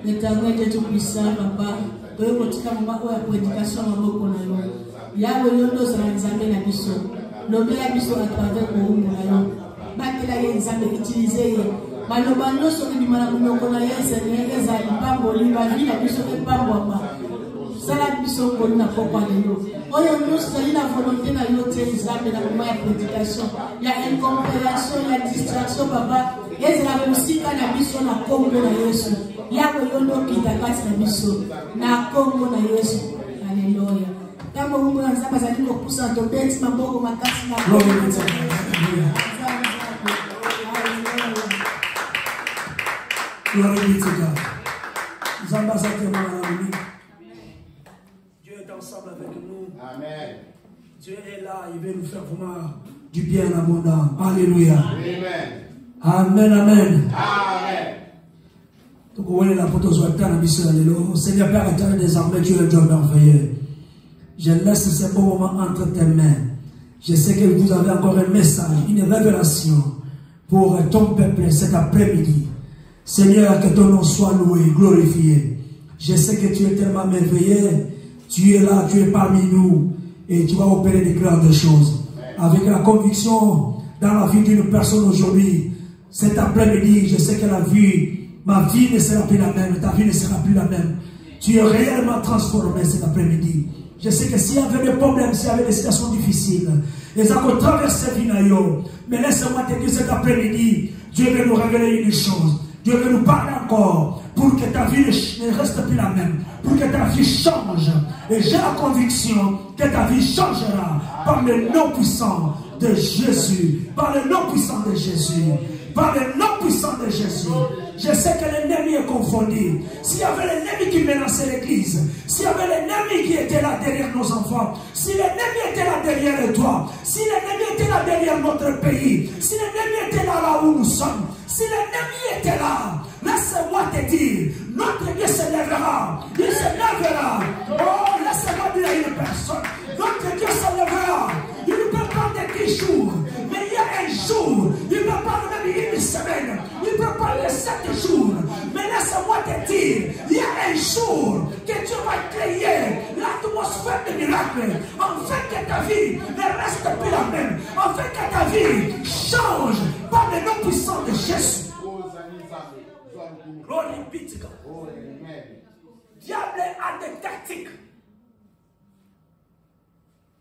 L'éternel Dieu tout-puissant, papa, que vous êtes maman ou la prédication en mot qu'on a eu. Yahweh, nous allons examiner la mission. Nommer la mission à travers le monde. Batela yenzambe utiliser maloba nyonso ebimala monoko na ye Seigneur ezali pamboli bavi na biso epambwama sala biso ngolu na pokwa lelo oyo nyonso ezali na volonté na yo te nzambe na moma ya prédication ya incompréhension ya distraction papa ezala mosika na biso na kombo na Yesu yako yo ndokita kati na biso na kombo na Yesu. Haleluya. Kama Mungu na nzamba zali kopusa tobeti maboko makasi na Gloire be to God. Dieu est ensemble avec nous. Amen. Dieu est là, il veut nous faire vraiment du bien en abondant. Alléluia. Amen. Amen. Amen. Donc, vous voyez la photo sur le terrain, Seigneur Père éternel, désormais, Dieu est Dieu merveilleux. Je laisse ces bons moments entre tes mains. Je sais que vous avez encore un message, une révélation pour ton peuple cet après-midi. Seigneur, que ton nom soit loué, glorifié. Je sais que tu es tellement merveilleux. Tu es là, tu es parmi nous. Et tu vas opérer des grandes choses. Avec la conviction dans la vie d'une personne aujourd'hui, cet après-midi, je sais que ma vie ne sera plus la même. Ta vie ne sera plus la même. Tu es réellement transformé cet après-midi. Je sais que s'il y avait des problèmes, s'il y avait des situations difficiles, les avons traversé Vinayo. Mais laisse-moi te dire cet après-midi, Dieu veut nous révéler une chose. Dieu veut nous parler encore pour que ta vie ne reste plus la même, pour que ta vie change. Et j'ai la conviction que ta vie changera par le nom puissant de Jésus. Par le nom puissant de Jésus. Par le nom puissant de Jésus. Je sais que l'ennemi est confondu. S'il y avait l'ennemi qui menaçait l'église, s'il y avait l'ennemi qui était là derrière nos enfants, si l'ennemi était là derrière toi, si l'ennemi était là derrière notre pays, si l'ennemi était là où nous sommes, si l'ennemi était là, laisse-moi te dire, notre Dieu se lèvera. Il se lèvera. Oh, laisse-moi dire à une personne, notre Dieu se lèvera. Il ne peut pas de 10 jours, mais il y a un jour. Il ne peut pas même une semaine. Il ne peut pas les 7 jours. Mais laisse-moi te dire, il y a un jour que Dieu va créer l'atmosphère de miracle. Afin que ta vie ne reste plus la même. Afin que ta vie change par le nom puissant de Jésus. Glory be to God. Diable a des tactiques.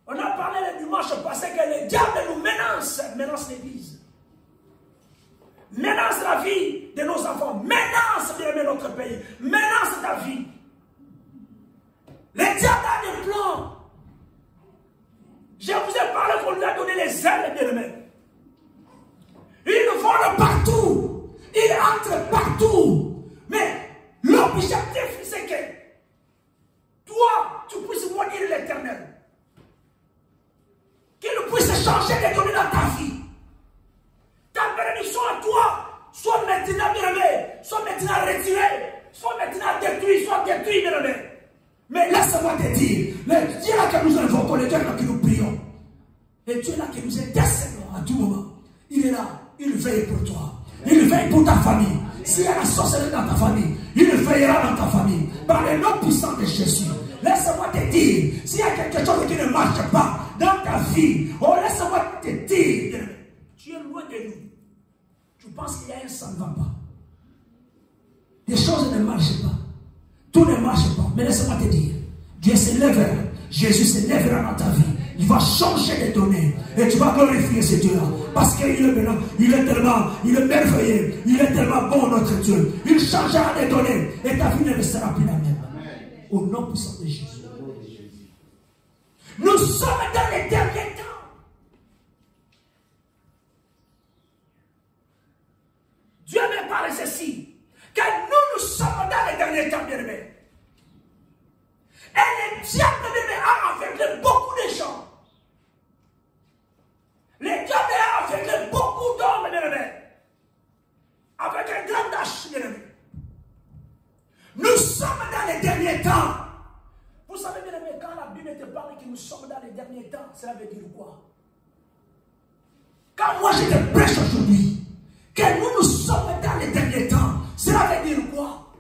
On a parlé le dimanche passé que le diable nous menace l'église. Menace la vie de nos enfants. Menace bien notre pays. Menace ta vie. Le diable a des plans. Je vous ai parlé qu'on lui a donné les ailes, bien aimés. Il vole partout. Il entre partout. Mais l'objectif, c'est que toi, tu puisses maudire l'Éternel. Qu'il puisse changer les données dans ta vie. Ta bénédiction à toi, soit maintenant bien-aimé, soit maintenant retirée, soit maintenant détruit, soit détruit, bien-aimé. Mais laisse-moi te dire, le Dieu là que nous invoquons, le Dieu là que nous prions, le Dieu là que nous intercédons à tout moment, il est là, il veille pour toi, il veille pour ta famille. S'il y a la sorcellerie dans ta famille, il veillera dans ta famille, par le nom puissant de Jésus. Laisse-moi te dire, s'il y a quelque chose qui ne marche pas dans ta vie, oh laisse-moi te dire, tu es loin de nous. Tu penses qu'il y a un sang ne va pas. Les choses ne marchent pas. Tout ne marche pas. Mais laisse-moi te dire, Dieu se lèvera. Jésus se lèvera dans ta vie. Il va changer les données. Et tu vas glorifier ce Dieu-là. Parce qu'il est maintenant, il est merveilleux. Il est tellement bon, notre Dieu. Il changera les données. Et ta vie ne sera plus la même. Au nom puissant de Jésus. Nous sommes dans les derniers temps. Dieu me parle ceci. Que nous sommes dans les derniers temps, bien-aimés. Et le diable, bien-aimé, a aveuglé beaucoup de gens. Le diable a aveuglé beaucoup d'hommes, bien-aimés. Avec un grand H, bien-aimé. Nous sommes dans les derniers temps. Vous savez, bien aimé, quand la Bible te parle que nous sommes dans les derniers temps, cela veut dire quoi? Quand moi je te prêche aujourd'hui, que nous sommes dans les derniers temps, cela veut dire quoi?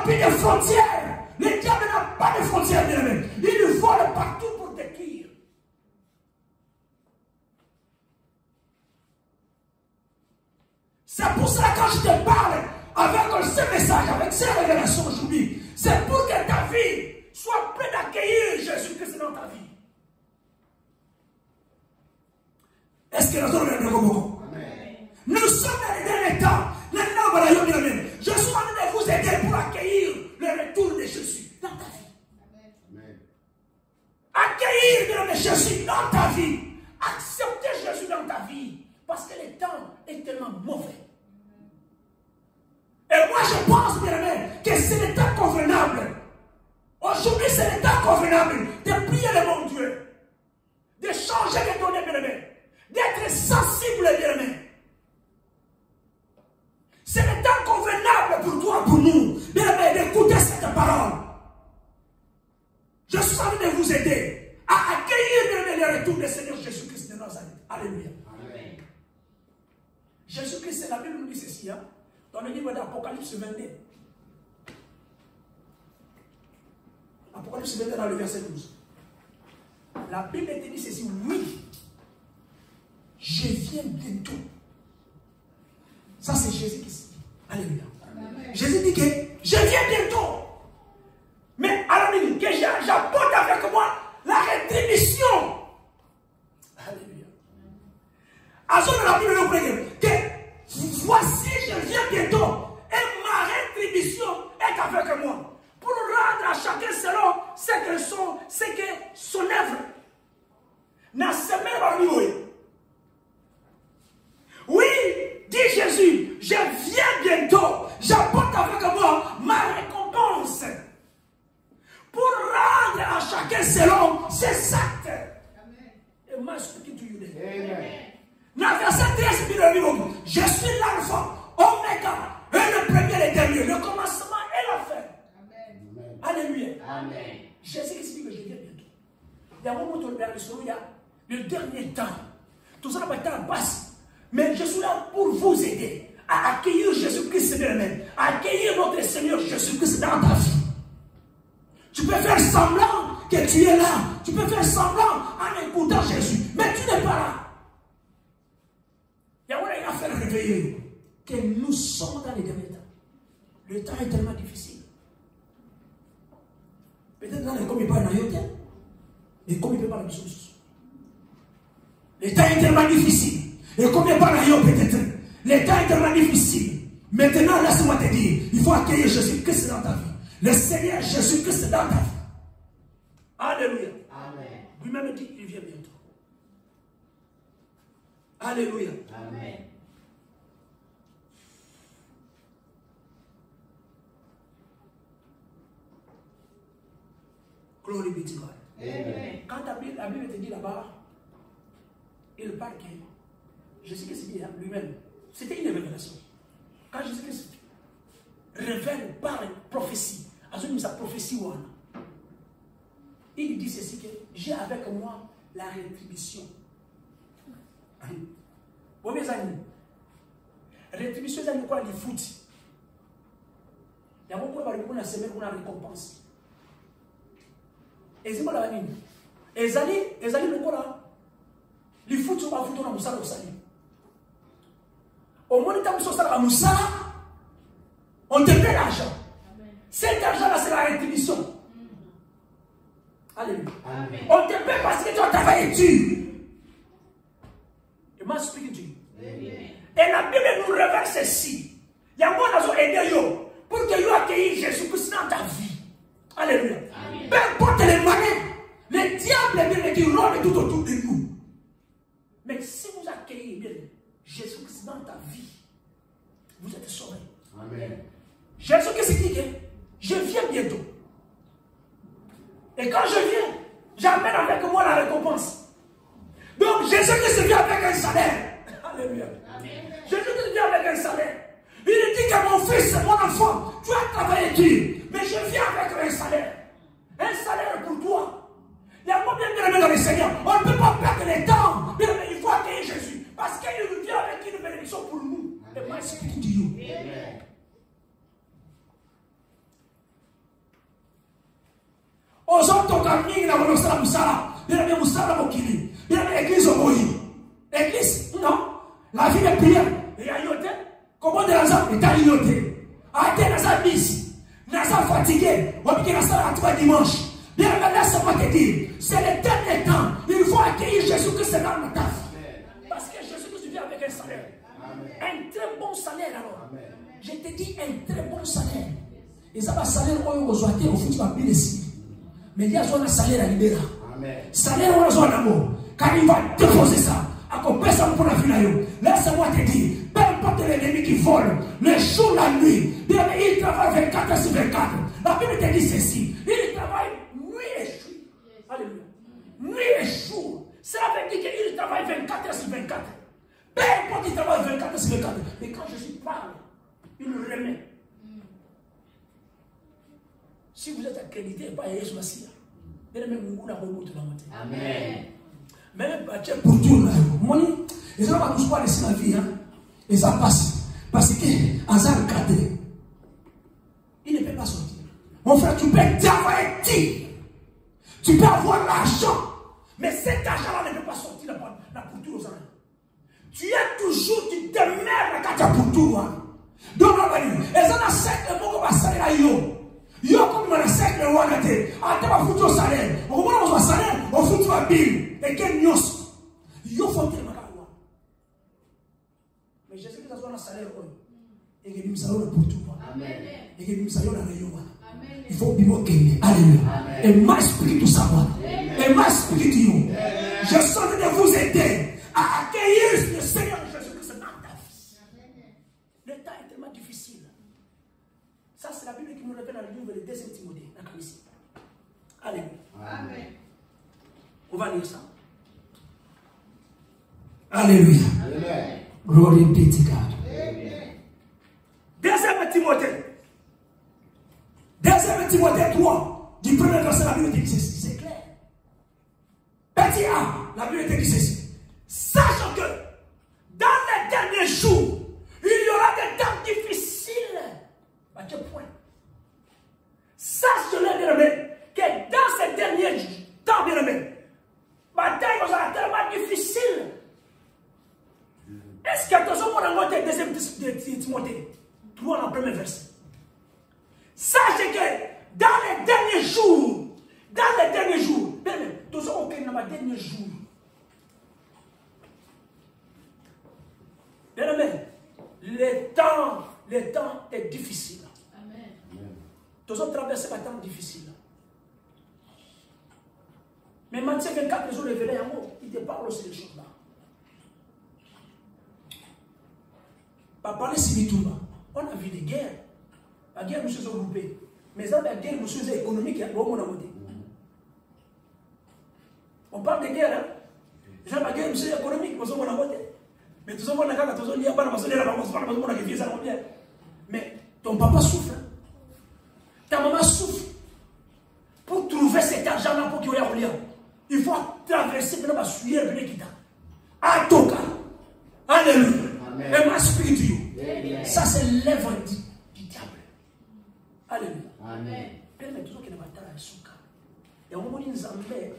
plus de frontières. Le diable n'a pas de frontières, bien-aimés. Il vole partout pour détruire. C'est pour cela que quand je te parle avec ce message, avec ces révélations aujourd'hui, c'est pour que ta vie soit prête d'accueillir Jésus-Christ dans ta vie. Est-ce que nous sommes dans le moment? Nous sommes dans les derniers temps. Je suis en train de vous aider pour accueillir le retour de Jésus dans ta vie. Accueillir le Jésus dans ta vie. Accepter Jésus dans ta vie. Parce que le temps est tellement mauvais. Et moi je pense, bien aimé, que c'est le temps convenable. Aujourd'hui c'est le temps convenable de prier le bon Dieu. De changer de données, bien aimé. D'être sensible, bien aimé. C'est le temps convenable pour toi, pour nous, bien aimé, d'écouter cette parole. Je suis en train de vous aider à accueillir, bien aimé, le retour du Seigneur Jésus-Christ de Nazareth. Alléluia. Amen. Jésus-Christ, la Bible nous dit ceci, hein, dans le livre d'Apocalypse 22. Apocalypse 22 dans le verset 12. La Bible te dit ceci, oui, je viens bientôt. Ça c'est Jésus qui dit. Alléluia. Amen. Jésus dit que je viens bientôt. Mais alors il dit que j'apporte avec moi la rétribution. Alléluia. Alors la Bible nous dit que voici je viens bientôt et ma rétribution est avec moi. Pour rendre à chacun selon ce que son œuvre n'a semé parmi vous. Oui, dit Jésus, je viens bientôt, j'apporte avec moi ma récompense pour rendre à chacun selon ses actes. Amen. Et moi, je dis dans le verset 13, je suis l'alpha, oméga, et le premier et le dernier, le commencement et la fin. Amen. Alléluia. Amen. Jésus explique que je viens bientôt. Il y a un moment où il y a le dernier temps. Tout ça va être en passe. Mais je suis là pour vous aider à accueillir Jésus-Christ lui-même, à accueillir notre Seigneur Jésus-Christ dans ta vie. Tu peux faire semblant que tu es là. Tu peux faire semblant en écoutant Jésus. Mais tu n'es pas là. Il y a une affaire à réveiller. Que nous sommes dans les derniers temps. Le temps est tellement difficile. Peut-être dans les comme il parle dans le temps. Mais comme il peut pas la chose. Le temps est tellement difficile. Et comme il parle d'ailleurs peut-être, le temps est tellement difficile. Maintenant, laisse-moi te dire, il faut accueillir Jésus-Christ dans ta vie. Le Seigneur Jésus-Christ dans ta vie. Alléluia. Amen. Lui-même dit, il vient bientôt. Alléluia. Amen. Glory be to God. Amen. Quand la Bible te dit là-bas, il parle que Jésus-Christ dit lui-même, c'était une révélation. Quand Jésus-Christ révèle par prophétie, sa prophétie, il dit ceci que j'ai avec moi la rétribution. Bon, mes amis, rétribution, c'est quoi les foot? Il y a beaucoup de semaine pour la récompense. Et c'est quoi la ligne? Et les amis, le quoi là? Les foot sont pas foutus dans le salon. Au moins, on te paie l'argent. Cet argent-là, c'est la rétribution. Alléluia. On te paie parce que tu as travaillé dur. Et moi, je explique Dieu. Et la Bible nous révèle ceci. Il y a moi qui ai aidé pour que vous accueilliez Jésus-Christ dans ta vie. Alléluia. Peu importe les moyens, le diable est bien qui rôde tout autour de nous. Mais si vous accueillez bien Jésus-Christ dans ta vie, vous êtes sauvés. Amen. Jésus-Christ dit que je viens bientôt. Et quand je viens, j'amène avec moi la récompense. Donc Jésus-Christ vient avec un salaire. Alléluia. Jésus-Christ vient avec un salaire. Il dit que mon fils, mon enfant, tu as travaillé dur, mais je viens avec un salaire. Un salaire pour toi. Il y a combien de bien dans le Seigneur? On ne peut pas perdre le temps. Mais il faut accueillir Jésus. Parce qu'il vient avec une bénédiction pour nous. Et moi, c'est ce qu'il dit. qui n'a pas de Moussala. Bien aimé, Moussala Mokili. Bien aimé, église au Moïse. Église, non. La vie de prière. Il y a yoté. Comment de l'argent est à yoté. Arrêtez Nazar bis. Nazar fatigué. On dit que Nazar à toi dimanche. Bien aimé, laisse-moi te dire. C'est le dernier temps. Il faut accueillir Jésus-Christ dans notre taf. Parce que Jésus-Christ vient avec un salaire. Un très bon salaire alors. Je te dis un très bon salaire. Et ça va salaire au Zoaté, au foot, tu vas payer ici. Mais il y a un salaire à libérer. Salaire au Zoanamo. Quand il va déposer ça, à côté ça pour la vie. Laisse-moi te dire, peu importe l'ennemi qui vole, le jour, la nuit, il travaille 24 heures sur 24. La Bible te dit ceci. Il travaille nuit et jour. Alléluia. Nuit et jour. Cela veut dire qu'il travaille 24 heures sur 24. Peu importe qu'il travaille 24 heures sur 24. Mais quand Jésus parle, il le remet. Si vous êtes accrédité, pas Jésus Massia. Amen. Même pour tout, ils n'ont pas tous pas laissé la vie. Et ça passe. Parce que hasard cadré. Il ne peut pas sortir. Mon frère, tu peux travailler. Tu peux avoir l'argent. Mais cet argent-là ne peut pas sortir la pouture aux anges. Tu es toujours, tu demeures quand tu as pouture. Donc, et ça n'a certes le mot qu'on va salir à yo. Yo comme dans le cercle de Wanate, à ta foutu au salaire. On va au salaire, on fout ma bille. Et quel nios. Yo faut qu'il m'aille. Mais Jésus qui a son salaire. Et qu'il me salue pour tout. Amen. Et qu'il me salue dans le yo. Il faut bien qu'il alléluia. Et ma spirit tout savoir. Et ma spirit you. Je sens de vous aider à accueillir le Seigneur Jésus-Christ dans ta vie. Le temps est tellement difficile. Ça, c'est la Bible qui nous révèle dans le livre de 2 Timothée. Alléluia. Amen. On va lire ça. Alléluia. Amen. Glory be to God. Amen. 2 Timothée. 2 Timothée 3. Du premier verset, la Bible dit ceci. C'est clair. Petit A, la Bible dit ceci. Sachant que dans les derniers jours, il y aura des temps difficiles. À quel point? Sache, bien-aimé, que dans ces derniers temps, bien-aimé, bataille sera tellement difficile. Est-ce que tu as noté deuxième Timothée 3 dans le premier verset? Sachez que dans les derniers jours, bien-aimé, tu as aucun dans les derniers jours. Bien-aimé, le temps est difficile. Tous autres traversent un temps difficile. Mais Matthieu 24, les jours révélés en haut, il te parle aussi des choses-là. Par parler si tout on a vu des guerres. La guerre nous sommes groupés. Mais ça, la guerre nous sommes économiques. On parle de guerre. Hein? La guerre nous sommes économiques. Mais tout ça, on a mais ton papa souffre. Ta maman souffre. Pour trouver cet argent-là pour qu'il y ait un lien, il faut traverser maintenant la suyer le qui t'a. À ton cas. Alléluia. Et ma spirituelle. Ça, c'est l'œuvre du diable. Alléluia. Amen. Permet toujours qu'il y ait une bataille à son cas. Et au moment où nous avons fait,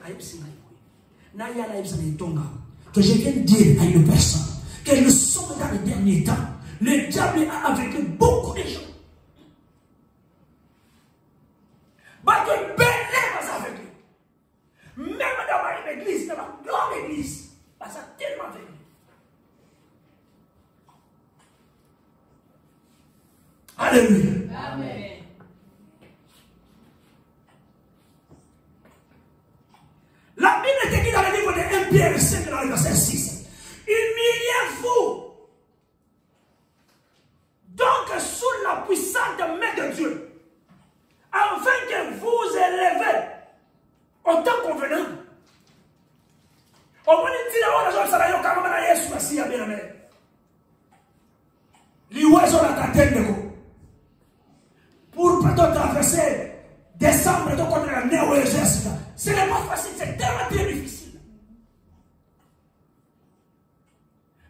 que je viens de dire à une personne que nous sommes dans les derniers temps. Le diable a avec beaucoup de gens. Parce que Bénin va avec lui. Même dans l'église, dans la grande église, ça a tellement avec lui. Alléluia. Amen. La Bible est écrite dans le livre de 1 Pierre 5, dans le verset 6. Humiliez-vous donc sous la puissante main de Dieu, afin que vous élevez au temps convenant. On va dire que les gens sont là, quand même, Jésus Messie a bien aimé. L'ouest, on a tenté pour traverser décembre contre la néo-exercice. Ce n'est pas facile, c'est tellement très difficile.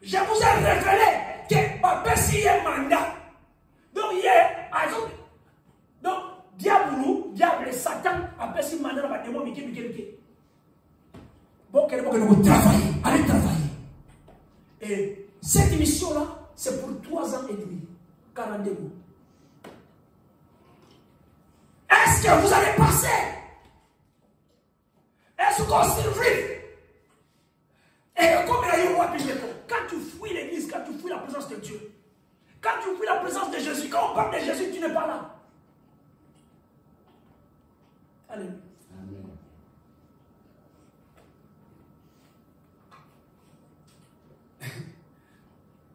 Je vous ai révélé que papa s'il y a un mandat. Donc, il y a donc, diable, Satan, a passé un mandat dans le démon, vous travailler. Allez travailler. Et cette mission-là, c'est pour 3 ans et demi. 42 mois. Est-ce que vous allez passer? Est-ce qu'on survit? Et comme il a eu roi quand tu fuis l'église, quand tu fuis la présence de Dieu, quand tu fuis la présence de Jésus, quand on parle de Jésus, tu n'es pas là. Alléluia. Amen.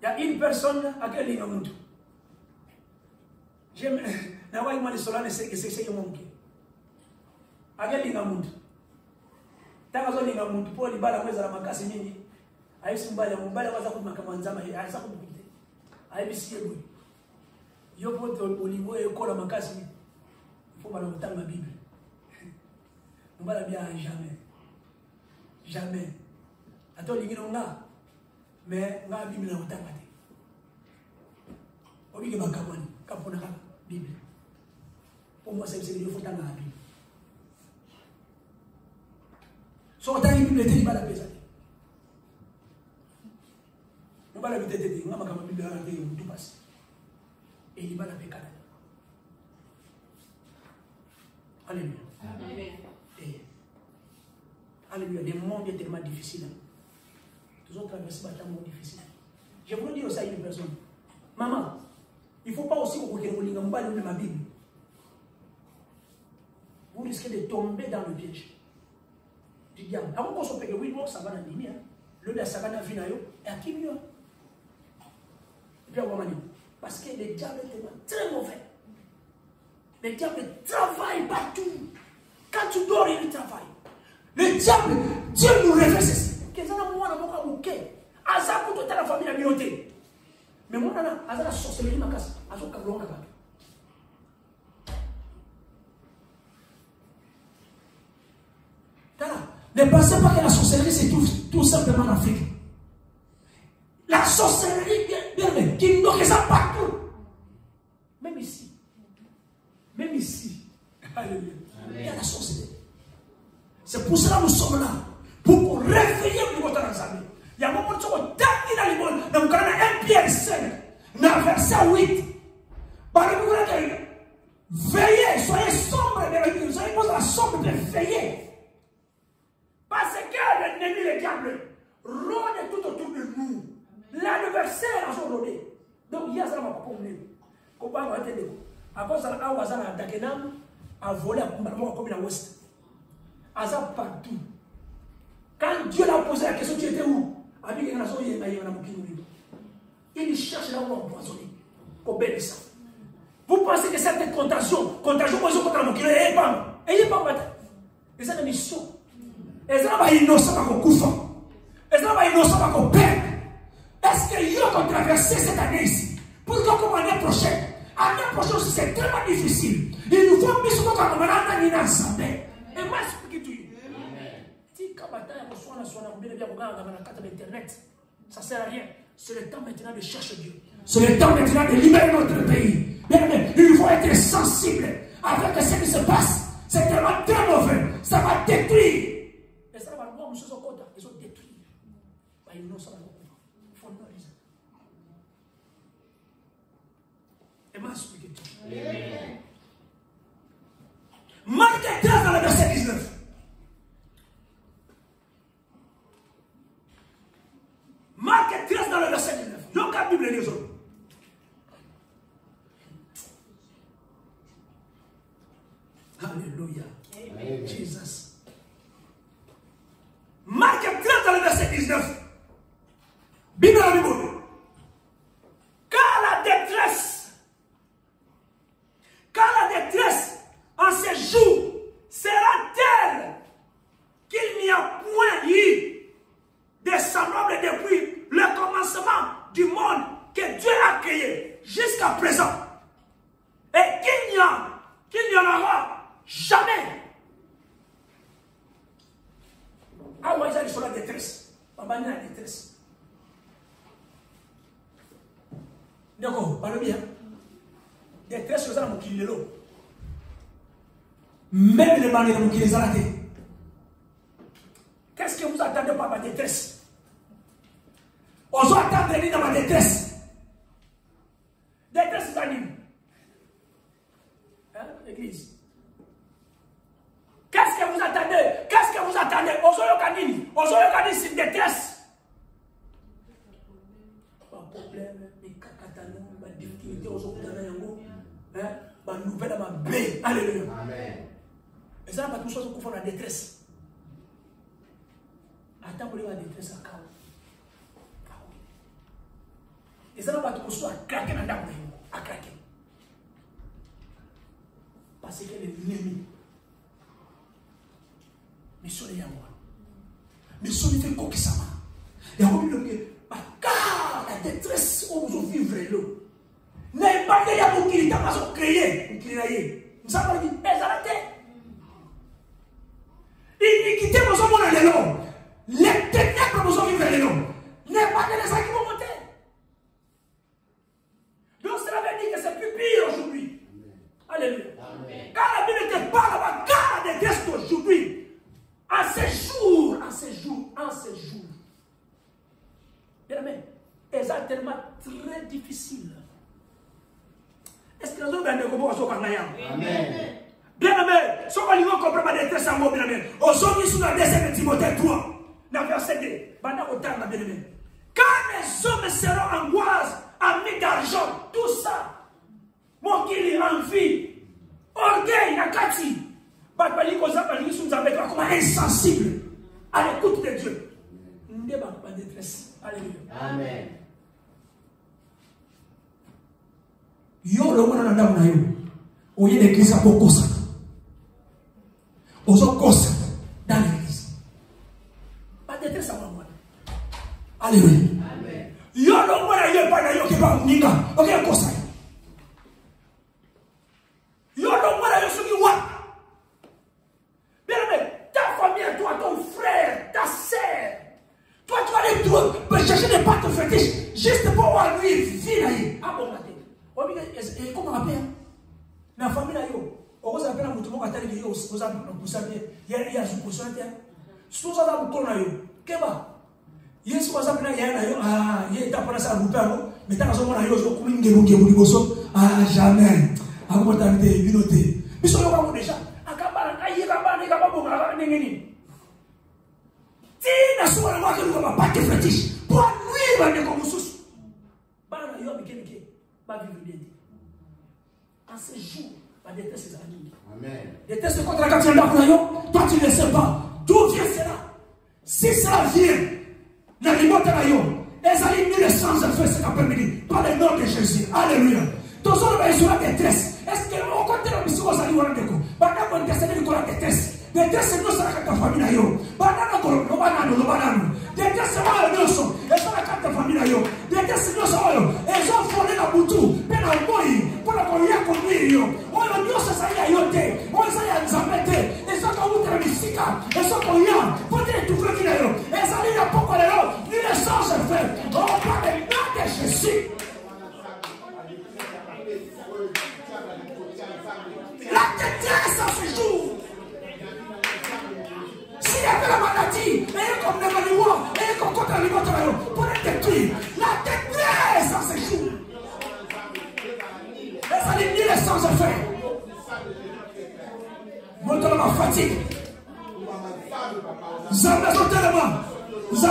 Il y a une personne à qui il y a un j'aime. Nawa imani solane c'est mon qui. À quel il y a un tangazo linga muntu po libala mweza la makasi nini aisi mbali mbali waza kumakama nzama aisa kumukite aibisiye bwe yo poto olivo ekola makasi faut pas l'entendre la Bible mbala bien jamais ato lingino nga mais nga Bible na utanga te obike makamani kapona ka Bible pour moi c'est il faut tanga la Bible. So ta Bible était libala pesa. Mbala bitete te ngama kama Bible ala te tout passe. Et libala pekana. Alléluia. Amen. Alléluia, le monde est tellement difficile. Tous autres traversent un monde difficile. Je voulais dire ça à une personne. Maman, il ne faut pas aussi que vous ma Bible. Vous risquez de tomber dans le piège du diable. Avant qu'on se paye, oui, non, ça va dans l'ennemi. Le de Sagana Vinayo et à qui mieux. Et puis, on va dire, parce que le diable est très mauvais. Le diable travaille partout. Quand tu dors, il travaille. Le diable, Dieu nous révèle ceci. Qu'est-ce que moi, on a bouquet. Aza pour toute la famille a miroté. Mais moi, on a la sorcellerie, ma casse. Aza pour la famille. Ne pensez pas que la sorcellerie, c'est tout simplement en Afrique. La sorcellerie, bien, qui nous regarde partout. Même ici. Même ici. Alléluia. Il y a la sorcellerie. C'est pour cela que nous sommes là. Pour réveiller le niveau de l'ensemble. Il y a un moment où nous sommes dans le monde. Nous avons 1 Pierre 5. Dans le verset 8. Veillez, soyez sombres. Vous avez besoin de la sombre de veiller. Parce que l'ennemi, le diable, rôde tout autour de nous. L'adversaire a son rôdé. Donc, il y a ça, pour nous. Comment on va entendre? À cause de la Awazana Dakenam, a volé à Kumbalamo comme la Ouest. Azar partout. Quand Dieu l'a posé la question, tu étais où? Il cherche là où empoisonner. Vous pensez que cette contagion, contre la moquille, elle est pas matin. Et c'est une mission. Et ça va innocent par Koufa. Et ça va innocent par père. Est-ce qu'il y a qu'on traverser cette année ici? Pour que comme l'année prochaine, aussi c'est tellement difficile. Il nous faut plus qu'on va l'année ensemble. Et moi, je explique tout. Si Kabata a Internet, ça ne sert à rien. C'est le temps maintenant de chercher Dieu. C'est le temps maintenant de libérer notre pays. Il faut être sensible avec ce qui se passe. C'est tellement très mauvais. Ça va détruire. Et ça va voir, nous sommes contents. Ils ont détruit. Ils n'ont pas il faut nous les. Et moi, je explique tout. Marc 13 dans le verset 19. Marc 13 dans le verset 19. Donc la Bible les autres. Alléluia. Jesus. Marc 13 dans le verset 19. Bible à la Bible. Car la détresse en ces jours sera telle qu'il n'y a point eu de semblable depuis le commencement du monde que Dieu a créé jusqu'à présent. Et qu'il n'y en aura jamais. Ah ouais, ils sont la détresse. Papa, il y a la détresse. D'accord, parle bien. Détresse, c'est ça, mon qu'il est là. Même les manières qui les arrêtent. Qu'est-ce que vous attendez par ma détresse? On doit attendre dans ma détresse. Détresse, c'est anime. Hein, l'église? Qu'est-ce que vous attendez? Qu'est-ce que vous attendez? On s'organise une détresse. Pas de problème, mais kakatano, ma difficulté, on s'organise. Ma nouvelle, ma baie. Alléluia. Amen. Et ça, pas tout ça, on confond la détresse. Attends pour la détresse à Kao. Et ça, pas tout ça, à craquer dans la à craquer. Parce que l'ennemi. Mais sur les yamois. Mais sur les fait quoi que ça va. Et on dit que, car la détresse, on vous vivre l'eau. N'est pas que yamoua qui t'a pas créé. Nous avons dit, exalté. Iniquité, nous sommes dans les lots. Les ténèbres, nous sommes vivre l'eau. N'est pas que les gens qui vont monter. Donc cela veut dire que c'est plus pire aujourd'hui. Alléluia. Quand la Bible te parle là-bas, quand la détresse d'aujourd'hui, en ces jours, bien aimé, c'est tellement très difficile. Est-ce que nous avons bien compris ce qu'on a? Amen. Bien aimé, si on va comprendre ma détresse en moi, bien aimé, on s'en sur la descente de Timothée 3, dans verset 2, pendant autant, bien aimé. Quand les hommes seront en angoisse, amis d'argent, tout ça, mon qu'il envie, orgueil, nakati, comme insensible à l'écoute de Dieu. Nous ne pas de détresse. Alléluia. Amen. Yo le mwana na yo. Oye l'église à beaucoup ça. Ozo kosa dans l'église. Pas de détresse à moi. Alléluia. Amen. Yo le mwana yo pas na yo qui va ninga. OK kosa. Yo le mwana yo soki wa. Bien aimé, ta famille, toi, ton frère, ta sœur, toi, tu vas aller chercher des pâtes fétiches juste pour voir lui vivre. Ah bon, et comment on appelle? La famille, on va appeler un mouton à taille de yo, on va appeler un poussin, il y a un poussin, si vous avez un mouton à yo, qu'est-ce que yes, on va appeler un yo, ah, il y a un peu de ça à vous faire, mais t'as raison, on a yo, comme une guéboule qui est au ah, jamais, à vous t'arrêter, binoter. Mais ça, on va déjà. Tina suara wake luka mapate fetish. Pour lui va ne comme sous. Bana yo mikemike. Ba vivre. En ce jour, la détresse ses amis. Amen. Détresse contre la capture d'Abraham. Toi tu ne sais pas d'où vient cela. Si cela vient dans les mots de yo, les amis le sans effet cet après-midi par le nom de Jésus. Alléluia. Tous on va sur la détresse. Est-ce que on compte la mission aux amis wana deko? Bana ko intercéder pour la détresse. Détresse nous ça la famille yo. Bana ko no banano. Détresse moi le noso. Et ça la famille yo. Détresse nous ça yo. Et j'en fondé la butu. Pena moi pour la kolia ko yo. On yo ça ya yote. On ça ya nzambete. Et ça ko utra misika. Et ça ko ya. Pour te tout faire yo. Et ça il y a pas là. Ni le sang se fait. On parle de nom de Jésus. La détresse en ce jour. S'il y avait la maladie, et comme le maniwa, et comme contre le maniwa, pour les détruire, la détresse en ce jour. Et ça n'est ni le sang se fait. Montre ma fatigue. Zamazo tellement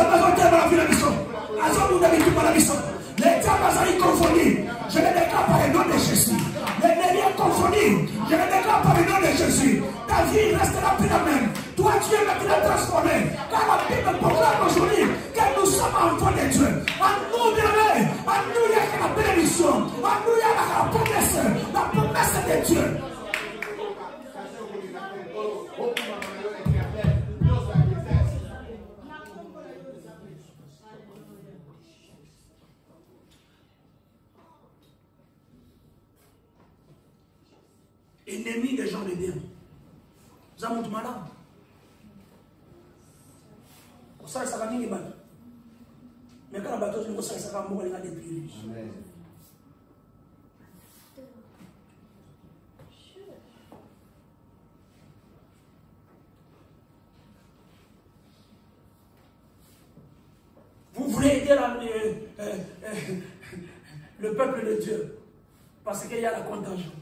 la vie de la mission. Azamou d'habitude par la mission. Les diables sont confondus. Je les déclare par le nom de Jésus. Les délires confondus. Je les déclare par le nom de Jésus. Ta vie restera plus la même. Toi, tu es maintenant transformé. Car la Bible proclame aujourd'hui que nous sommes enfants de Dieu. En nous, bien-aimés, en nous, il y a la bénédiction. En nous, il y a la promesse de Dieu. Ennemi des gens de bien. Vous avez montré malade. Ça, ça va venir battre. Mais quand la bateau, ça va mourir, il y a des privilèges. voulez aider le peuple de Dieu. Parce qu'il y a la contagion.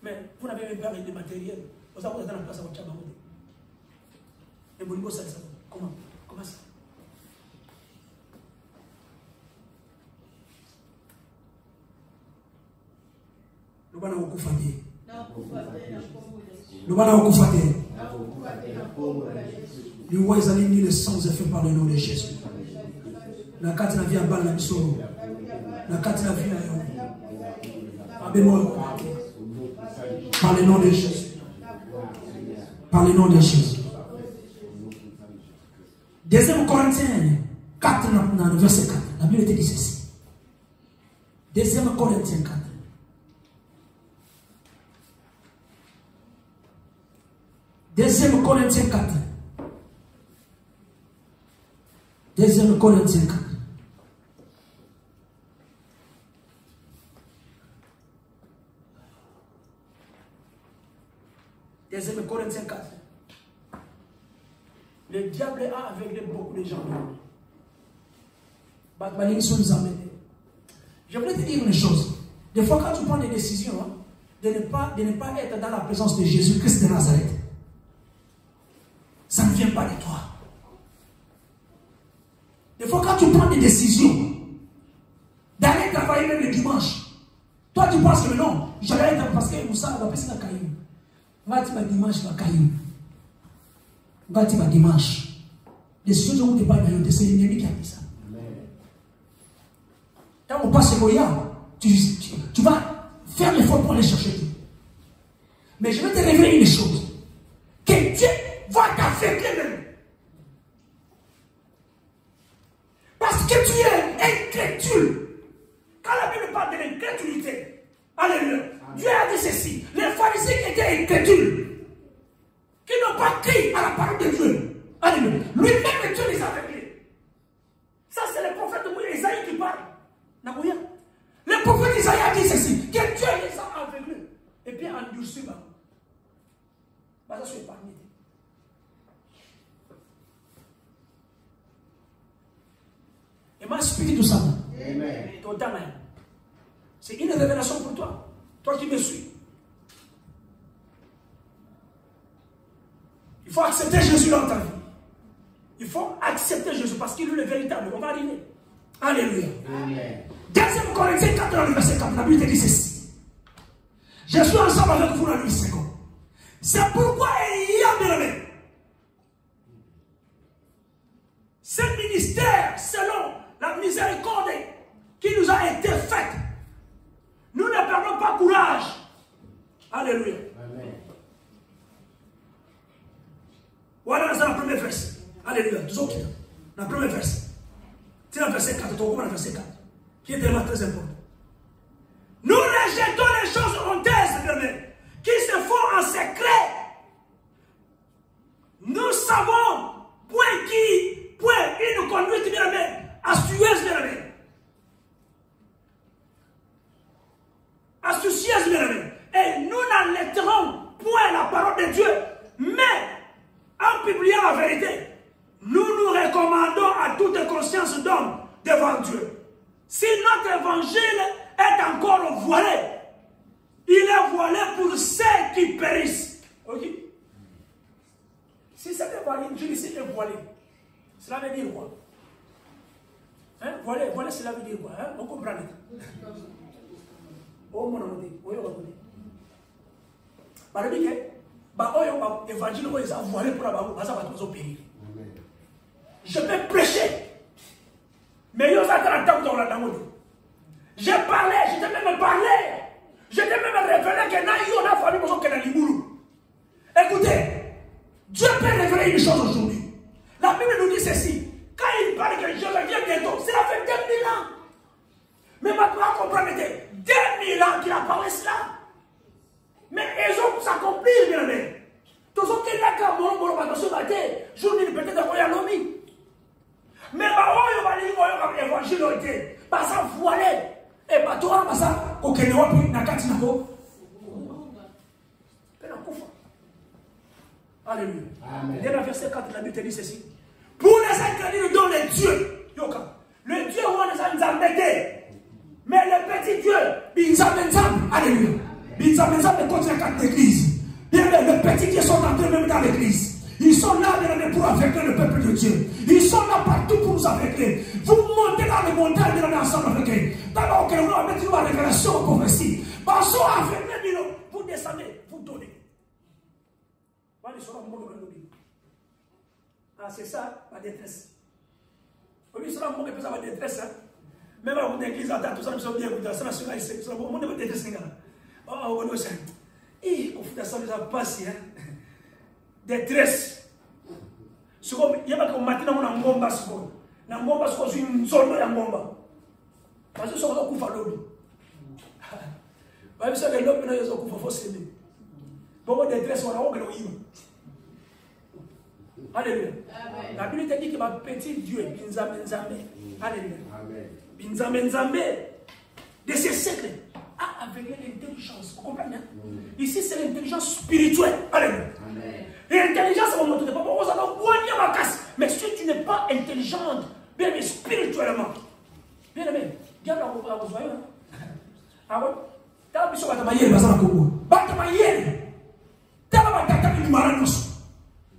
Mais vous n'avez même pas avec des matériels. Vous avez dans la place à votre chambre. Et vous ça. Comment ça? Le bana okufate. Le bana okufate. Le roi Isaïe ni le sang est fait par le nom de Jésus. La carte n'a vie à balle la bisoro. La carte n'a vie à yo. Par le nom de Jésus. Par le nom de Jésus. Deuxième Corinthiens 4, dans le verset 4. La Bible te dit ceci. Deuxième Corinthiens 4. Deuxième Corinthiens 4. Deuxième Corinthiens 4. Deuxième Corinthiens 4. Le diable a aveuglé beaucoup de gens. Je voulais te dire une chose. Des fois, quand tu prends des décisions, de ne pas être dans la présence de Jésus-Christ de Nazareth, ça ne vient pas de toi. Des fois, quand tu prends des décisions d'aller travailler même le dimanche, toi tu penses que non, je vais aller parce que Moussa va passer la caillou. Va dire dimanche, la caillou. Va dire dimanche. Les choses où tu parles, c'est l'ennemi qui a dit ça. Quand on passe chez Goya, tu vas faire l'effort pour aller chercher Dieu. Mais je vais te révéler une chose. Que Dieu va t'affecter même. Parce que tu es incrédule. Quand la Bible parle de l'incrédulité, alléluia, Dieu a dit ceci. Les pharisiens qui étaient incrédules, qui n'ont pas cru à la parole de Dieu, alléluia, lui-même Dieu les a aveuglés. Ça c'est le prophète de Isaïe qui parle. Le prophète Isaïe a dit ceci, que Dieu les a aveuglés. Et puis endurci, ça c'est épargné. Et moi, explique tout ça. Amen. C'est une révélation pour toi. Toi qui me suis. Il faut accepter Jésus dans ta vie. Il faut accepter Jésus parce qu'il est le véritable. On va arriver. Alléluia. Amen. Deuxième Corinthiens 4, dans le verset 4, la Bible dit ceci. Je suis ensemble avec vous dans le 8 secondes. C'est pourquoi ayant bien-aimé, ce ministère, selon la miséricorde qui nous a été faite, nous ne perdons pas courage. Alléluia. Amen. Voilà, c'est la première verset. Alléluia. Tous autres, la première verset. C'est la verset 4, tu comprends le verset 4, qui est tellement très important. Nous rejetons les choses honteuses, qui se font en secret. Nous savons point une conduite, bien-aimée, astucieuse, bien-aimée. Astucieuse, bien-aimée. Et nous n'enlèverons point la parole de Dieu, mais en publiant la vérité, nous nous recommandons à toute conscience d'homme devant Dieu. Si notre évangile est encore voilé, il est voilé pour ceux qui périssent. Ok? Si cet évangile ici est voilé, cela veut dire quoi? Hein? Voilé, cela veut dire quoi? Hein? On comprend. Oh mon ami, oui, on va dire. Par le biais, l'évangile est voilé pour la périr. Je peux prêcher. Mais il y a un temps dans la dame. J'ai parlé, je t'ai même parlé. Je t'ai même révélé que dans la famille, nous sommes Liboulou. Écoutez, Dieu peut révéler une chose aujourd'hui. La Bible nous dit ceci. Quand il parle que Jésus vient bientôt, cela fait 2000 ans. Mais maintenant, comprenez, 2000 ans qu'il a parlé cela. Mais ils ont s'accomplir, bien aimé. Tous ceux qui n'ont qu'à mourir, je ne peux peut-être pas y aller. Mais on va dire l'évangile était parce que voilé et pas toi parce que aucun ne va plus na katina ko. Alléluia. Amen. Dans le verset 4 la Bible dit ceci. Pour les incrédules, dans les dieux. Le Dieu où on les a embêtés. Mais le petit Dieu, alléluia. Binzam continue à l'église. Bien, les petits Dieux sont entrés même dans l'église. Ils sont là pour affecter le peuple de Dieu. Ils sont là partout pour nous affecter. Vous montez dans les montagnes, vous ensemble avec eux. D'abord, que nous allons mettre une révélation aux prophéties. Passons à faire vous descendez, vous donnez. Ah, c'est ça, la détresse. Oui, c'est là, on la détresse. Même à l'église, tout ça, nous sommes bien écoutés. Ça, c'est là, c'est là, on est détresse. Oh, on est ça. Et au fond de ça, nous avons passé. Détresse. Il y a pas comme maintenant, on a un bomba. Na ngomba c'est une zone ya ngomba. Parce que ça va kufa lobby. Même ça les lobby na yazo kufa forcément. Bon détresse on a on yima. Alléluia. La Bible te dit que ma petit Dieu binzambe nzambe. Alléluia. Amen. Binzambe nzambe de ces siècles a aveuglé l'intelligence. Vous comprenez? Ici c'est l'intelligence spirituelle. Alléluia. Amen. Et l'intelligence c'est mon pas pour ça donc ma casse. Mais si tu n'es pas intelligente, bien mais spirituellement. Bien aimé, regarde la vous voyez. Ah ouais. T'as besoin de battre maïe dans Congo. Battre maïe. T'as pas d'attaque du maranos.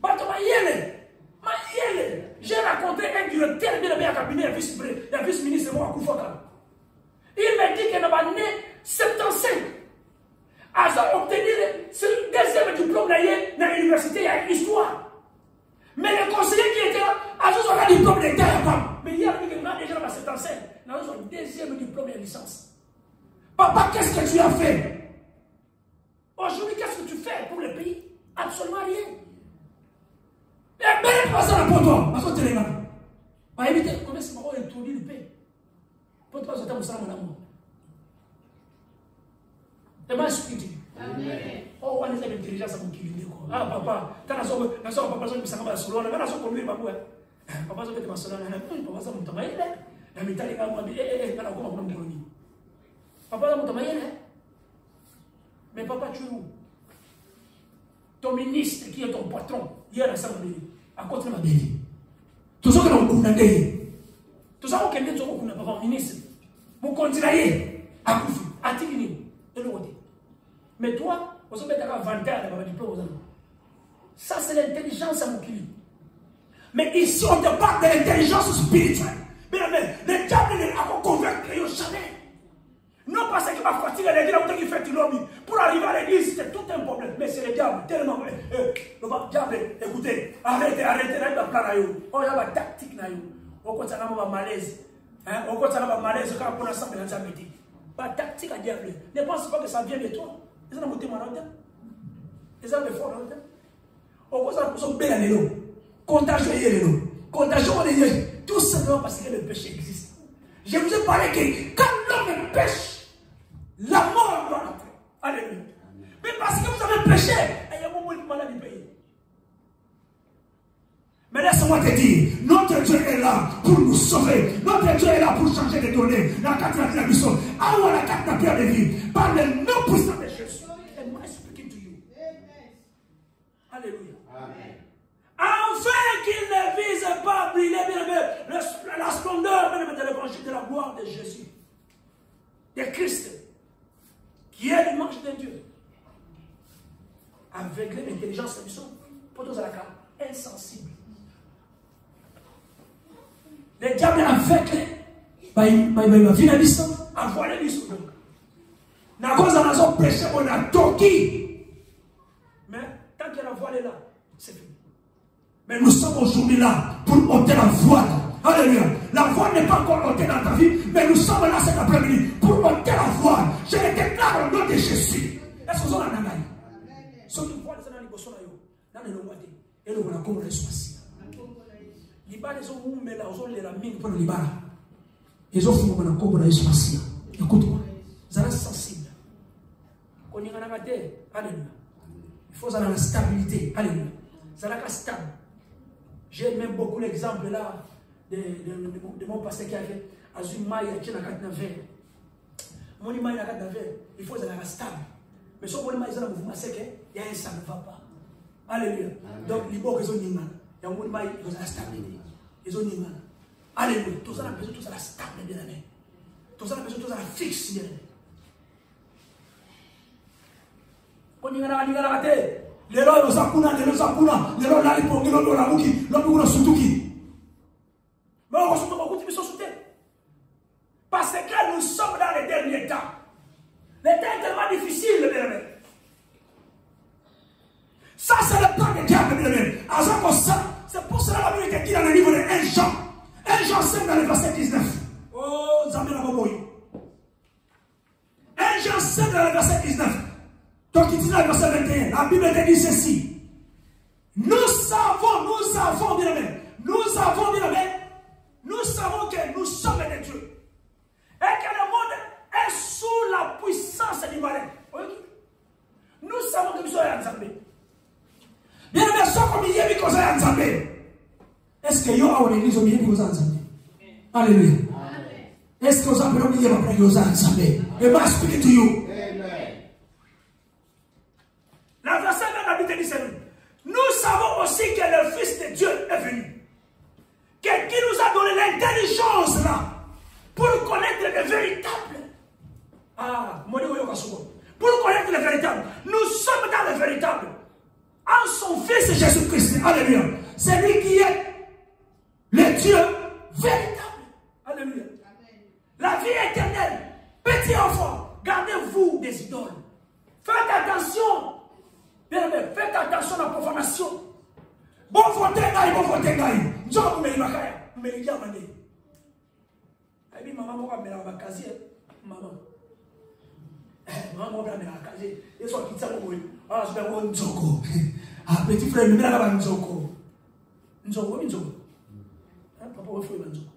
Battre maïe. Maïe. J'ai rencontré un directeur bien aimé à cabinet, un vice-ministre moi à Koufaka. Il m'a dit qu'il n'a né 75. À obtenir le deuxième diplôme dans l'université à l'histoire. Mais le conseiller qui était là, a juste un diplôme d'État. Mais il y a déjà dans 75. Il a un deuxième diplôme de licence. Papa, qu'est-ce que tu as fait? Aujourd'hui, qu'est-ce que tu fais pour le pays? Absolument rien. Et bien, pas ça pour toi. Parce que tu es là. Va éviter, comment est-ce qu'on va introduire le pays? Pour toi, c'est un peu ça, mon amour. C'est ma spiritualité. Oh, on est l'intelligence à mon kilomètre. Ah, papa, t'as la somme, papa, je me sens pas solo, on a la somme conduire ma boîte. Papa, je vais te masser là, papa, ça me tombe là. La métallique à moi, pas la gomme à mon colonie. Papa, ça me tombe là. Mais papa, tu es où? Ton ministre qui est ton patron, hier à Saint-Denis, à côté de ma belle. Tout ça que l'on connaît. Tout ça que l'on connaît, papa, ministre. Vous continuez à Koufi, à Tigini, de l'autre côté. Mais toi, vous avez un avantage d'avoir un diplôme. Ça, c'est l'intelligence à mon client. Mais ici, on te parle de l'intelligence spirituelle. Bien, le diable n'est pas convaincu jamais. Non parce qu'il va fatiguer les gens qui fait du lobby. Pour arriver à l'église, c'est tout un problème. Mais c'est le diable, tellement. Le diable, écoutez, arrêtez, là, il va plan. On a la tactique. On continue à avoir malaise. On continue à avoir malaise quand on a ça dans sa métier. La tactique à diable. Ne pense pas que ça vient de toi. Ils ont monté malade. Ils ont fait fort. On commence à se bien à l'eau. Contagion. Contagion, tout simplement parce que le péché existe. Je vous ai parlé que quand l'homme pêche, la mort doit entrer. Alléluia. Mais parce que vous avez péché, il y a un moment de maladie payée. Mais laisse-moi te dire, notre Dieu est là pour nous sauver. Notre Dieu est là pour changer les données. La carte de la mission. Ah ouais, la carte de la vie. Par le nom puissant de Jésus. And my speaking to you. Alléluia. Amen. Afin qu'il ne vise pas briller la splendeur de l'évangile de la gloire de Jésus, de Christ, qui est l'image de Dieu. Avec l'intelligence de son, pour tous à la carte, insensible. Le diable est aveuglé. Il va finir l'histoire, avoir l'histoire. N'a cause à la péché, on a toqué. Mais tant qu'il y a la voile là, c'est fini. Mais nous sommes aujourd'hui là pour ôter la voile. Alléluia. La voile n'est pas encore ôtée dans ta vie, mais nous sommes là cet après-midi pour ôter la voile. Je le déclare au nom de Jésus. Est-ce que vous avez un anaï? Ce qui voit les années dans les lois et le voilà comme les sois. Les balles sont où, mais là, ils ont les mines pour les balles. Ils ont fait comme les sois. Écoute-moi, vous êtes sensible. Quand il y a un avantage, alléluia. Il faut avoir la stabilité, alléluia. Vous êtes stable. J'ai même beaucoup d'exemples là de mon pasteur qui a fait Azul Maï qui est dans la carte de verre. Mon Maï dans la carte de verre, il faut être stable. Mais si on Maï est dans le mouvement, c'est qu'il y a un ça ne va pas. Alléluia. Donc, il faut que les gens il y a un Maï qui est stabilité. Ils ont dit, alléluia. Tout ça, la besoin, tout ça, la stable, bien aimé. Tout ça, la besoin, tout ça, la fixe, bien aimé. On y a raté. Les lois, les akuna, les lois, la lipo, les lois, la mouki, les lois, sutuki. Mais on va surtout beaucoup de missions soutien. Parce que nous sommes dans les derniers temps. Les temps sont tellement difficiles, bien aimé. Ça, c'est le plan de diable, bien aimé. C'est pour cela que la Bible est dit dans le livre de 1 Jean. 1 Jean 5 dans le verset 19. Oh, Zambé la Boboy. 1 Jean 5 dans le verset 19. Donc il dit dans le verset 21. La Bible te dit ceci. Nous savons, bien aimé. Nous savons que nous sommes des dieux. Et que le monde est sous la puissance du malin. Nous savons que nous sommes en Zambé. Bien aimé, ce qu'on dit, c'est qu'on est en Zambé. Est-ce que vous avez une église au milieu de vous en Zambé? Alléluia. Est-ce que vous avez une église au milieu de vous en Zambé? Et moi, je speak to you. La verset de la Bible dit c'est nous savons aussi que le Fils de Dieu est venu. Qui nous a donné l'intelligence là pour connaître le véritable. Pour connaître le véritable. Nous sommes dans le véritable. En son Fils Jésus-Christ. Alléluia. C'est lui qui est le Dieu véritable. Alléluia. La vie éternelle. Petit enfant, gardez-vous des idoles. Faites attention. Bien aimé, faites attention à la profanation. Bon vote gaï. Njoo mmeibakaya. Mmeingia mane. Aibi mama moka mela bakazi mama. Mama moka mela bakazi. Yeso kitsa moyo. Ah, je vais nzoko. Ah, petit frère, me mela ba nzoko. Nzoko. Papa we frère nzoko.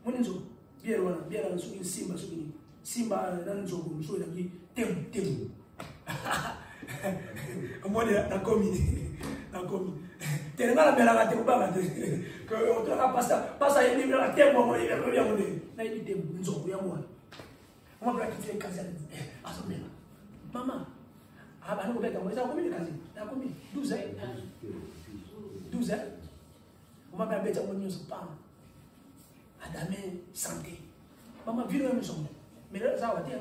Moni nzoko. Biera suki Simba na nzoko, mso na ki tem. Moi na komi. Tenga la bela la temba ba. Que on doit passa il livre la tembo moi il revient mon. Na il tem nzoko ya moi. On va pratiquer les cases. Assemblée. Maman. Ah bah non, on va combien de cases? Na combien? 12 ans. 12 ans. On va mettre mon news pas. Adamé santé. Maman vire une maison. Mais là ça va dire.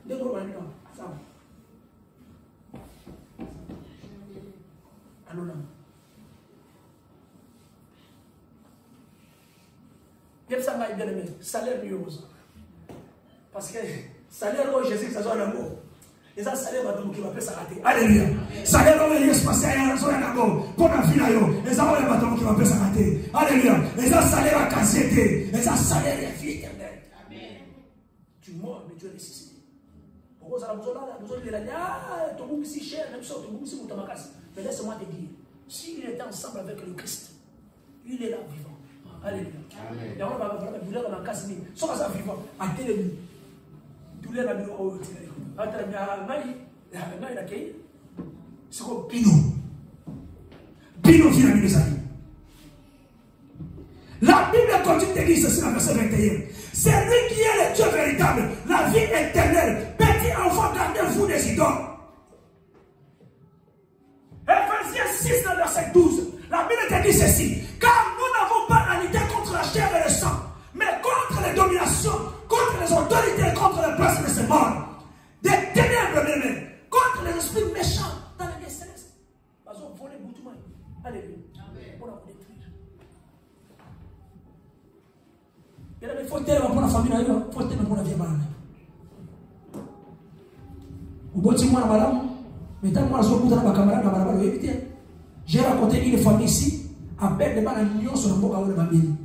De gros maintenant, ça va. Allô là. Quel ça va bien aimé? Salaire mieux. Parce que salaire au Jésus ça soit l'amour. Et ça salaire va donc qui va faire ça rater. Alléluia. Salaire au Jésus parce qu'il y a un soin d'amour pour la vie là yo. Et ça va donc qui va faire ça rater. Alléluia. Et ça salaire à casser. Et ça salaire est vie éternelle. Amen. Tu mords mais tu es ressuscité. Pourquoi ça a besoin de la ton monde si cher, même ça, ton monde si vous t'en mais laisse-moi te dire, s'il était ensemble avec le Christ, il est là vivant. Alléluia. Et on va voir la douleur dans la casse, sans ça vivant, à télévision. Douleur dans le haut, c'est comme Pino. Pino vient à l'Église. La Bible continue de dire ceci dans le verset 21. C'est lui qui est le Dieu véritable, la vie éternelle. Petit enfant, gardez-vous des idoles. Ephésiens 6, dans le verset 12. La Bible te dit ceci. Car nous n'avons pas à lutter contre la chair et le sang, mais contre les dominations, contre les autorités, contre les places de ce monde. Des ténèbres, bien-aimés, contre les esprits méchants dans les lieux célestes. Parce qu'on vole les bouts. Alléluia. On va vous détruire. Il faut tellement pour la famille, il faut tellement pour la vie. J'ai raconté une famille ici, à peine de l'union sur le mot de Babili.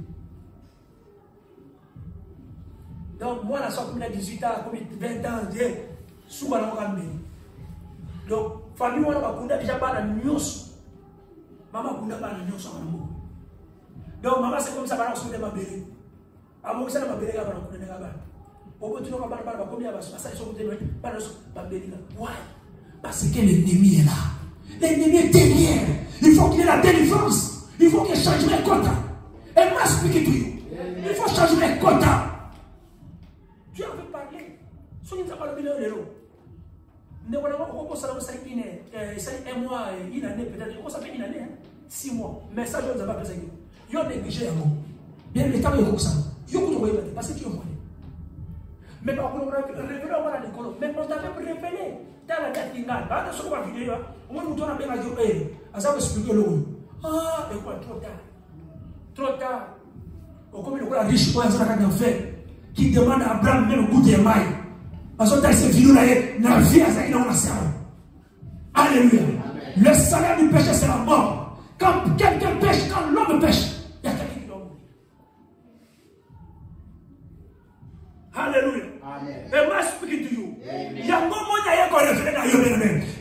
Donc, moi, la 18 ans, 20 ans, souvent, donc, famille, moi, déjà pas l'union. Maman, on a pas l'union sur le mot. Donc, maman, c'est comme ça, on se met ma bébé. Avant que ça, ma bébé, on a pas. Au bout de temps, on va pas combien de ça, ils sont pas le bébé. Why? Parce que l'ennemi est là. L'ennemi est derrière. Il faut qu'il y ait la délivrance. Il faut qu'il change les quotas. Et moi, expliquer tout. Il faut changer les quotas. Dieu avait parlé. Si nous avons le million d'euros, nous avons un mois, une année peut-être. On s'appelle une année. 6 mois. Message, vous avez appelé ça. Vous avez négligé. Bien, l'État va y avoir ça. Vous avez compris parce que tu es mort. Mais par contre, révélé à l'école. Mais on t'a même révélé. Dans la date finale. Pas de ce qu'on va finir. On va nous donner bien à dire, à ça, vous expliquez le haut. Ah, et quoi, trop tard. Trop tard. Comme il y a riche, qui demande à Abraham même goût de mailles. Parce que dans cette vidéo, la vie a été dans la serre. Alléluia. Le salaire du péché, c'est la mort. Quand quelqu'un pêche, quand l'homme pêche, il y a quelqu'un qui doit mourir. Alléluia. Et moi, je speak to you. Il y a un moment où il y a un référent à Yobé.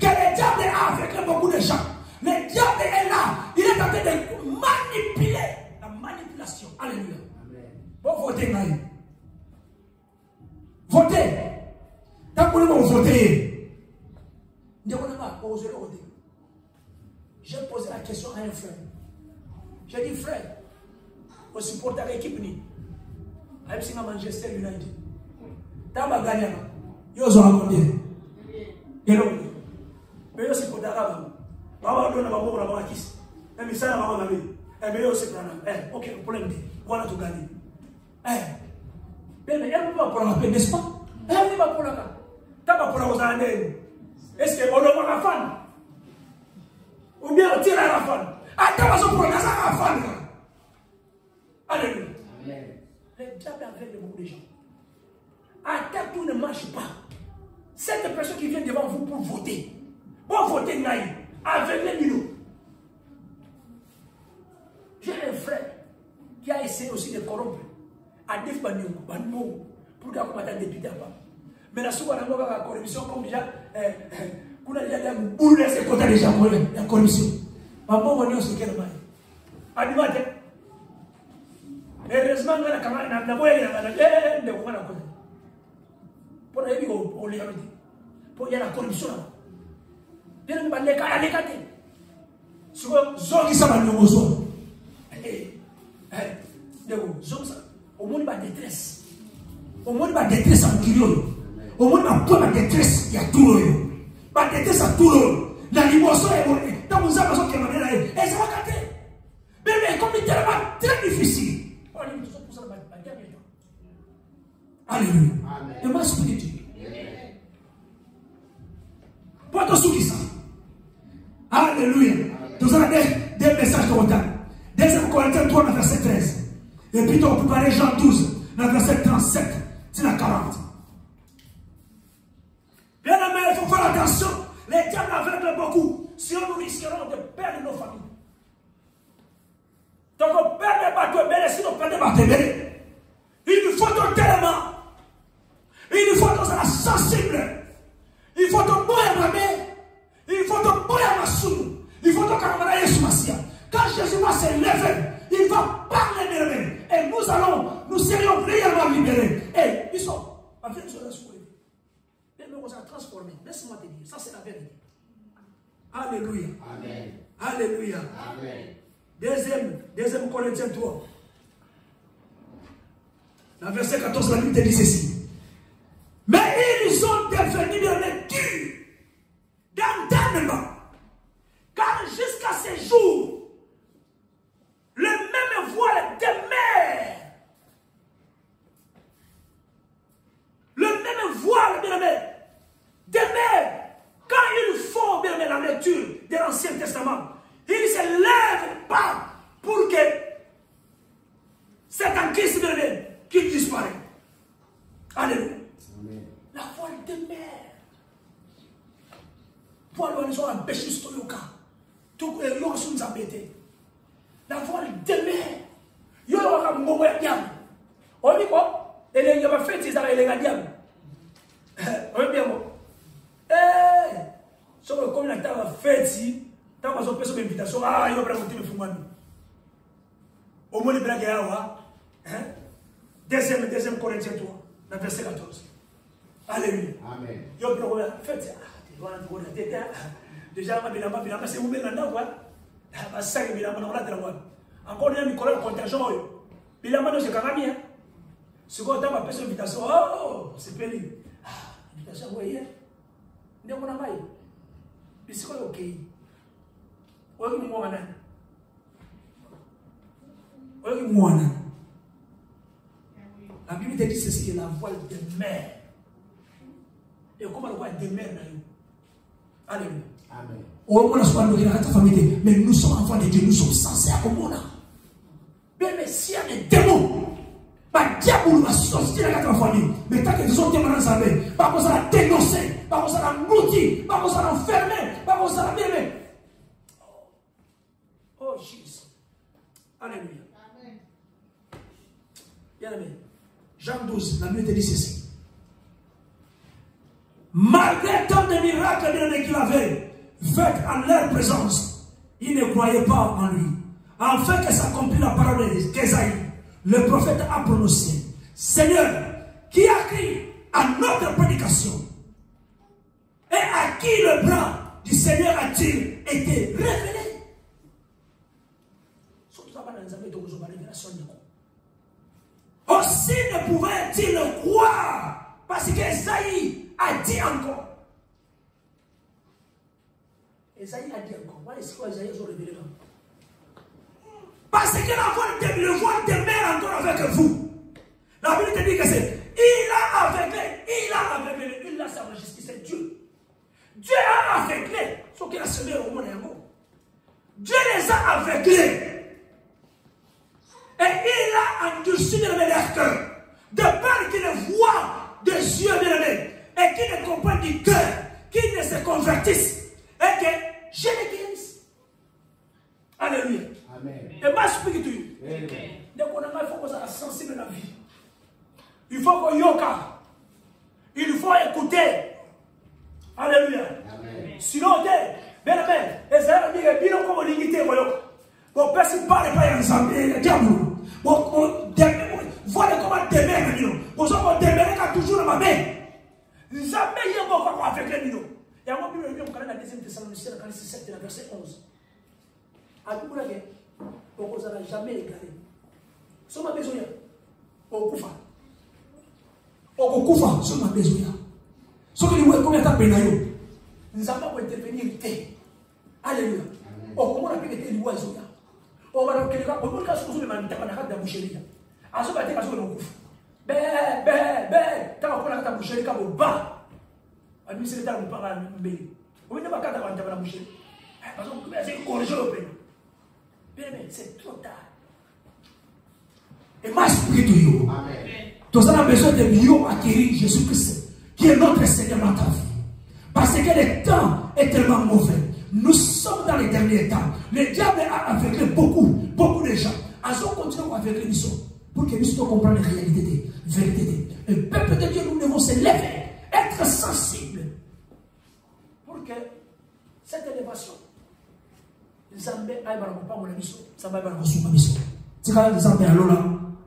Que le diable a avec beaucoup de gens. Le diable est là. Il est en train de manipuler. La manipulation. Alléluia. Bon, votez, Maï. Votez. Tant que vous votez, ne connaissez pas, vous allez voter. J'ai posé la question à un frère. J'ai dit, frère, vous supportez l'équipe ni. Avec si Manchester United. Tant que vous gagnez, vous avez combien? Et non. Mais vous supportez la gamme. Maman donne la maman la maman kiss. Mais ça la maman la vie. Mais vous supportez la. Ok, problème dit. Voilà tout gagné. Mais elle va pour la paix, n'est-ce pas? Elle va pour la paix. T'as pas pour la rosane. Est-ce qu'on le voit la femme? Ou bien on tire à la femme? Attends, on prend la femme. Alléluia. Le diable avec beaucoup de gens. Attends, tout ne marche pas. Cette personne qui vient devant vous pour voter. Pour voter, Naï, avec les minous. J'ai un frère qui a essayé aussi de corrompre. À des bannions pour qu'on mette un député à part. Mais la souvent, on a la corruption comme déjà, qu'on a déjà boulé ces côtés déjà pour la corruption. Maman, on est aussi quel mal. Animate. Heureusement, on a quand même un aboyer de la pour aller au Léon. Pour y aller la corruption. Bien, on va aller à l'écarter. Souvent, zone qui s'appelle le mozo. Zone ça. Au monde de détresse. Au monde de détresse en kilo. Au monde de détresse, il y a tout le monde. La détresse à tout le monde. La limousine est bonne. Dans mon âme, qui est bonne, et ça va gâter. Mais comme il est tellement très difficile. Alléluia. Et moi, je peux te dire. Pour toi, ceux qui sont. Alléluia. Nous avons des messages de retard. 2 Corinthiens 3, verset 13. Et puis, on peut parler Jean 12, verset 37, c'est la 40. Bien aimé, il faut faire attention. Les diables aveuglent beaucoup. Sinon, nous risquerons de perdre nos familles. Donc, on perd les bateaux, mais si on perd les bateaux, il nous faut tellement. Il nous faut qu'on soit sensible. Il faut qu'on boire ma main. Il faut qu'on boire ma somme. Il faut qu'on aille sur ma scia. Quand Jésus va se lever, il va parler de lui. Et nous serions réellement libérés. Et ils sont, en fait, nous sommes rassurés. Et nous sommes transformés. Laisse-moi te dire, ça c'est la vérité. Alléluia. Amen. Alléluia. Amen. Deuxième Corinthiens 3. La verset 14, la Bible dit ceci. Mais ils sont devenus de lecture, d'entendement. Car jusqu'à ce jour, le même voile demeure. Le même voile demeure. Quand ils font bien la lecture de l'Ancien Testament, ils ne se lèvent pas pour que cet en Christ qui disparaît. Alléluia. La voile demeure. Voile nous a empêché sur le cas. Tout le monde nous a embêtés. La voile demeure. Yo a un moment diable. On dit quoi? Et les gars fait ils arrivent les gars diable. On bien bon. Sauf comme la table fait ici, tant qu'on fait son invitation, ah il va prendre le fumani. Au moins les blagues là, hein? Deuxième Corinthiens 3, la verset 14. Alléluia. Amen. Yo prend fait ça. Déjà c'est où bien là quoi? Bah ça il a on l'a travaillé. Encore il y a Nicolas contingent yo. Il a maintenant c'est quand même. Ce qu'on t'a fait son invitation, oh, c'est pénible. Invitation voyez. Ndio kuna mai. Bisiko OK. Wewe ni mwana. La Bible te dit ceci, que la voile de mer. Et comment la voile de mer dans Alléluia. Amen. Mais nous sommes enfants de Dieu, nous sommes censés à Komona. Mais s'il y a des démons, ma diable va sortir de la famille. Mais tant que nous sommes témoins ensemble, pas qu'on s'en dénoncer, pas qu'on s'en engloutir, pas qu'on s'en enfermer, pas qu'on s'en aimer. Oh Jésus. Alléluia. Amen. Bien aimé. Jean 12, la Bible te dit ceci. Malgré tant de miracles qu'il avait faits en leur présence, ils ne croyaient pas en lui. Afin que s'accomplisse la parole d'Ésaïe, le prophète a prononcé, Seigneur, qui a crié à notre prédication et à qui le bras du Seigneur a-t-il été révélé? Aussi ne pouvait-il le croire parce qu'Ésaïe a dit encore. Ésaïe a dit encore. Voilà ce qu'Ésaïe a révélé. Parce que le voile de mer encore avec vous. La Bible te dit que c'est il a aveuglé, il a sa majesté, c'est Dieu. Dieu a aveuglé. Ce qu'il a semé au monde. Dieu les a aveuglés. Et il a endurci leur cœur. De peur qu'ils ne voient des yeux bien-aimés et qu'ils ne comprennent du cœur, qu'ils ne se convertissent et que je les guérisse. Alléluia. Amen. Et ma spiritualité. Donc on a il faut qu'on soit sensible à la vie. Il faut qu'on yoka. Il faut écouter. Alléluia. Amen. Sinon, bien aimé, les amis disent que bien comme l'unité, bon, personne ne parle pas ensemble. Le diable. Voilà comment démêler nous. Vous avez démêlé toujours dans ma main. Jamais il y a beaucoup avec les minous. Et à moi, je vais vous la deuxième Thessaloniciens, dans le 7, verset 11. À tout le monde, on n'a jamais égaré. Si on a besoin, on coufa. On coufa, si on a besoin. Ce que nous voulons faire, nous allons intervenir. Alléluia. On commence à faire des oiseaux. On va faire des choses. On va faire des choses. On va faire des choses. On va faire des choses. Bé, tant qu'on a la boucherie, on va. On va faire des parents. On va faire des boucherie. Parce que c'est corrigé le pays. Bien, c'est trop tard. Et ma spiritualité. Nous avons besoin de mieux acquérir Jésus-Christ, qui est notre Seigneur dans ta vie. Parce que le temps est tellement mauvais. Nous sommes dans les derniers temps. Le diable a aveuglé beaucoup de gens. Alors on continue à aveugler les gens. Pour que nous puissions comprendre la réalité, la vérité. Le peuple de Dieu, nous devons se lever, être sensibles. Pour que cette élévation, Nzambe aïbara ko pamona biso, Nzambe aïbara ko sunga biso. Tika Nzambe alola,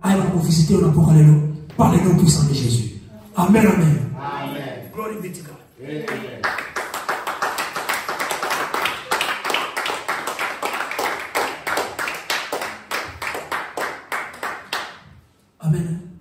aïbara ko visiter on pour aller là. Parlez-nous au puissant de Jésus. Amen, amen. Amen. Glory be to God. Amen. Amen.